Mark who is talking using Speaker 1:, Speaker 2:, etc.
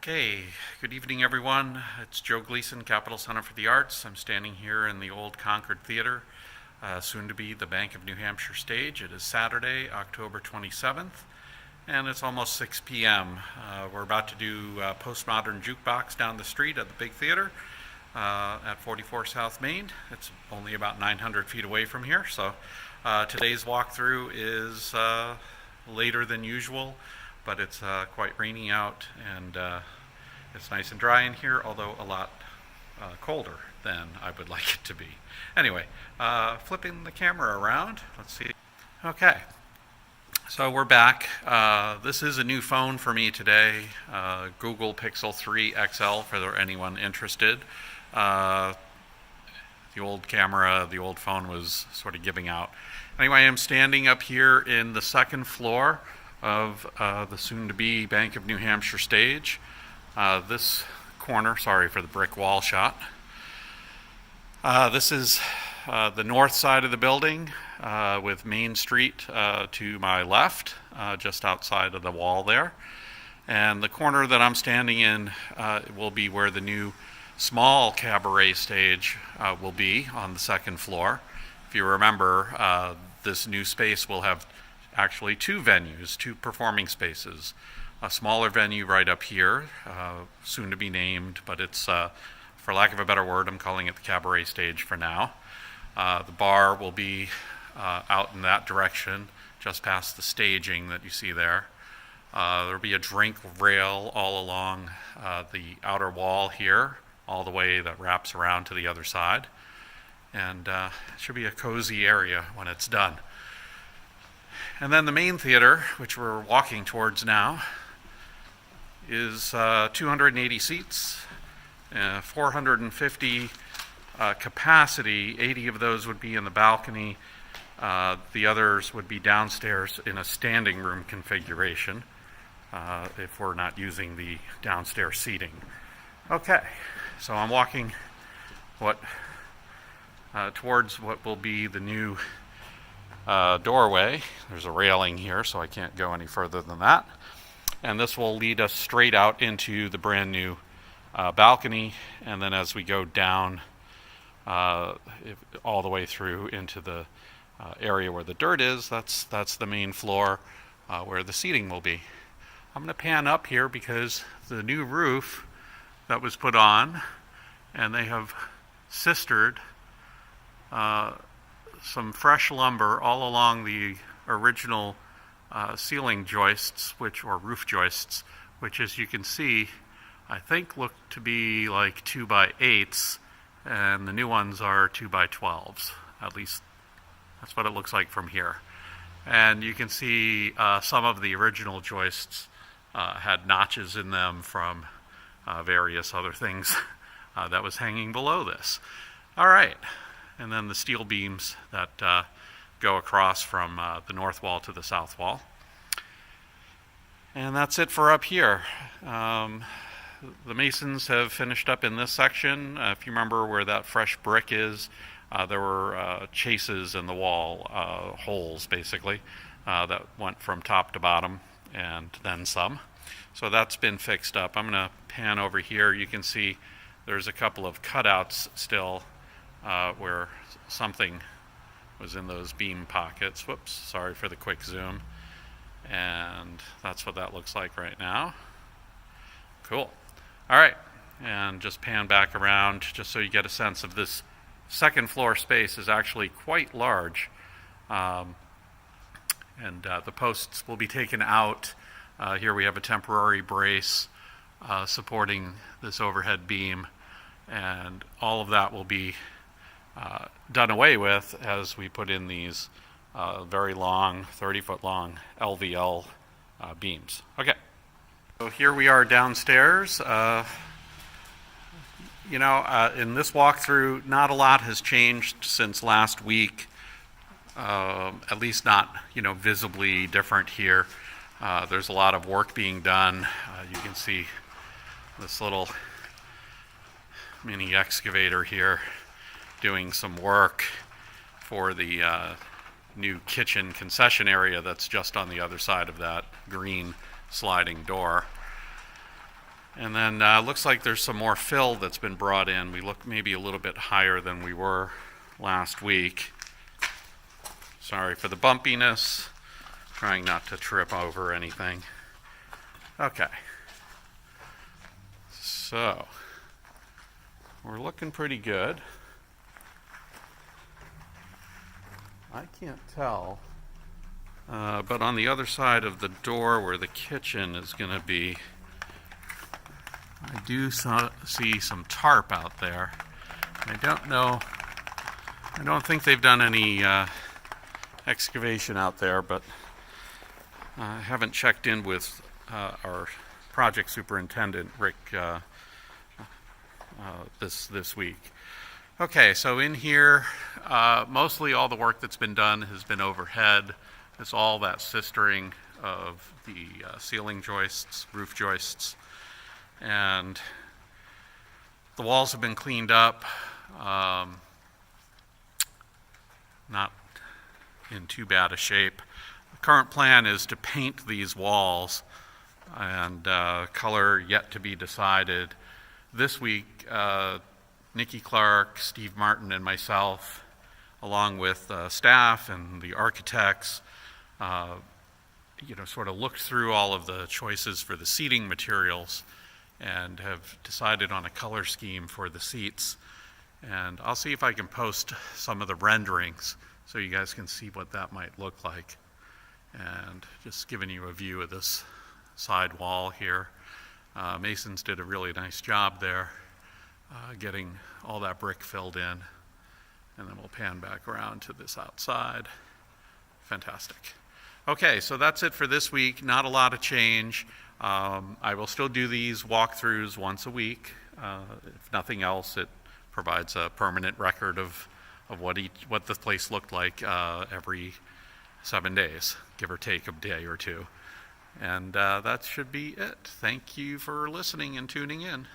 Speaker 1: Okay, good evening everyone. It's Joe Gleason, Capital Center for the Arts. I'm standing here in the old Concord Theater, soon to be the Bank of New Hampshire stage. It is Saturday, October 27th, and it's almost 6 p.m. We're about to do Postmodern Jukebox down the street at the big theater at 44 South Main. It's only about 900 feet away from here, so today's walkthrough is later than usual, but it's quite rainy out, and it's nice and dry in here, although a lot colder than I would like it to be. Anyway, flipping the camera around, let's see. Okay, so we're back. This is a new phone for me today, Google Pixel 3 XL for anyone interested. The old camera, the old phone was sort of giving out. Anyway, I'm standing up here in the second floor of the soon-to-be Bank of New Hampshire stage. This corner, sorry for the brick wall shot. This is the north side of the building with Main Street to my left, just outside of the wall there. And the corner that I'm standing in will be where the new small cabaret stage will be on the second floor. If you remember, this new space will have actually two venues, two performing spaces. A smaller venue right up here, soon to be named, but it's, for lack of a better word, I'm calling it the cabaret stage for now. The bar will be out in that direction, just past the staging that you see there. There'll be a drink rail all along the outer wall here, all the way that wraps around to the other side. And it should be a cozy area when it's done. And then the main theater, which we're walking towards now, is 280 seats, 450 capacity. 80 of those would be in the balcony. The others would be downstairs in a standing room configuration if we're not using the downstairs seating. Okay, so I'm walking towards what will be the new doorway. There's a railing here, so I can't go any further than that. And this will lead us straight out into the brand new balcony. And then as we go down all the way through into the area where the dirt is, that's the main floor where the seating will be. I'm going to pan up here because the new roof that was put on, and they have sistered some fresh lumber all along the original ceiling joists, or roof joists, which, as you can see, I think look to be like 2x8s, and the new ones are 2x12s. At least that's what it looks like from here. And you can see some of the original joists had notches in them from various other things that was hanging below this. All right. And then the steel beams that go across from the north wall to the south wall. And that's it for up here. The masons have finished up in this section. If you remember where that fresh brick is, there were chases in the wall, holes basically, that went from top to bottom and then some. So that's been fixed up. I'm going to pan over here. You can see there's a couple of cutouts still where something was in those beam pockets. Whoops, sorry for the quick zoom. And that's what that looks like right now. Cool. All right, and just pan back around just so you get a sense of this second floor space is actually quite large. And the posts will be taken out. Here we have a temporary brace supporting this overhead beam, and all of that will be done away with as we put in these very long, 30-foot long LVL beams. Okay, so here we are downstairs. In this walkthrough, not a lot has changed since last week, at least not, visibly different here. There's a lot of work being done. You can see this little mini excavator here doing some work for the new kitchen concession area that's just on the other side of that green sliding door. And then looks like there's some more fill that's been brought in. We look maybe a little bit higher than we were last week. Sorry for the bumpiness. Trying not to trip over anything. Okay. So, we're looking pretty good. I can't tell, but on the other side of the door where the kitchen is going to be, I do see some tarp out there. I don't know, I don't think they've done any excavation out there, but I haven't checked in with our project superintendent, Rick, this week. Okay, so in here, mostly all the work that's been done has been overhead. It's all that sistering of the ceiling joists, roof joists, and the walls have been cleaned up. Not in too bad a shape. The current plan is to paint these walls, and color yet to be decided. This week, Nikki Clark, Steve Martin, and myself, along with staff and the architects, sort of looked through all of the choices for the seating materials and have decided on a color scheme for the seats. And I'll see if I can post some of the renderings so you guys can see what that might look like. And just giving you a view of this side wall here. Masons did a really nice job there, getting all that brick filled in. And then we'll pan back around to this outside. Fantastic. Okay, so that's it for this week. Not a lot of change. I will still do these walkthroughs once a week. If nothing else, it provides a permanent record of what the place looked like every 7 days, give or take a day or two. And that should be it. Thank you for listening and tuning in.